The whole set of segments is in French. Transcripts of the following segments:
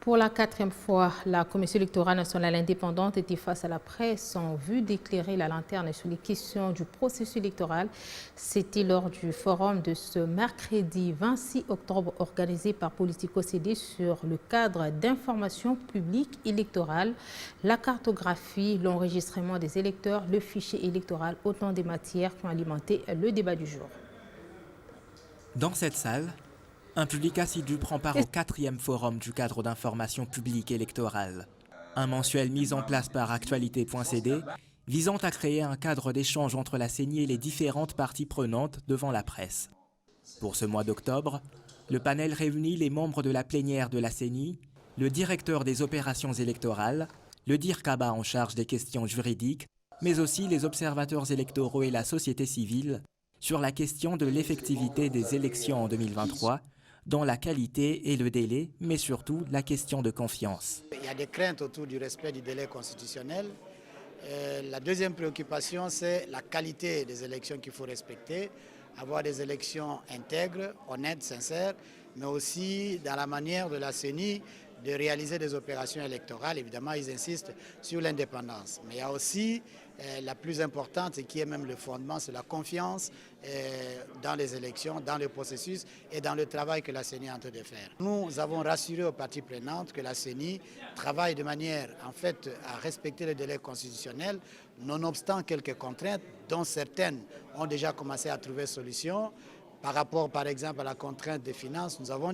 Pour la quatrième fois, la Commission électorale nationale indépendante était face à la presse en vue d'éclairer la lanterne sur les questions du processus électoral. C'était lors du forum de ce mercredi 26 octobre organisé par Politico CD sur le cadre d'information publique électorale, la cartographie, l'enregistrement des électeurs, le fichier électoral, autant des matières qui ont alimenté le débat du jour. Dans cette salle, un public assidu prend part au 4e forum du cadre d'information publique électorale. Un mensuel mis en place par Actualité.cd visant à créer un cadre d'échange entre la CENI et les différentes parties prenantes devant la presse. Pour ce mois d'octobre, le panel réunit les membres de la plénière de la CENI, le directeur des opérations électorales, le DIRCABA en charge des questions juridiques, mais aussi les observateurs électoraux et la société civile sur la question de l'effectivité des élections en 2023, dans la qualité et le délai, mais surtout la question de confiance. Il y a des craintes autour du respect du délai constitutionnel. La deuxième préoccupation, c'est la qualité des élections qu'il faut respecter, avoir des élections intègres, honnêtes, sincères, mais aussi dans la manière de la CENI de réaliser des opérations électorales. Évidemment, ils insistent sur l'indépendance. Mais il y a aussi la plus importante et qui est même le fondement, c'est la confiance dans les élections, dans le processus et dans le travail que la CENI est en train de faire. Nous avons rassuré aux parties prenantes que la CENI travaille de manière en fait à respecter le délai constitutionnel, nonobstant quelques contraintes dont certaines ont déjà commencé à trouver solution. Par rapport par exemple à la contrainte des finances, nous avons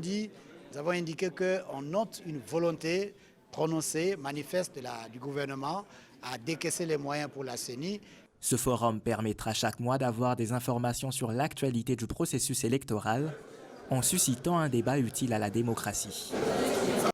indiqué qu'on note une volonté prononcée, manifeste du gouvernement à décaisser les moyens pour la CENI. Ce forum permettra chaque mois d'avoir des informations sur l'actualité du processus électoral en suscitant un débat utile à la démocratie.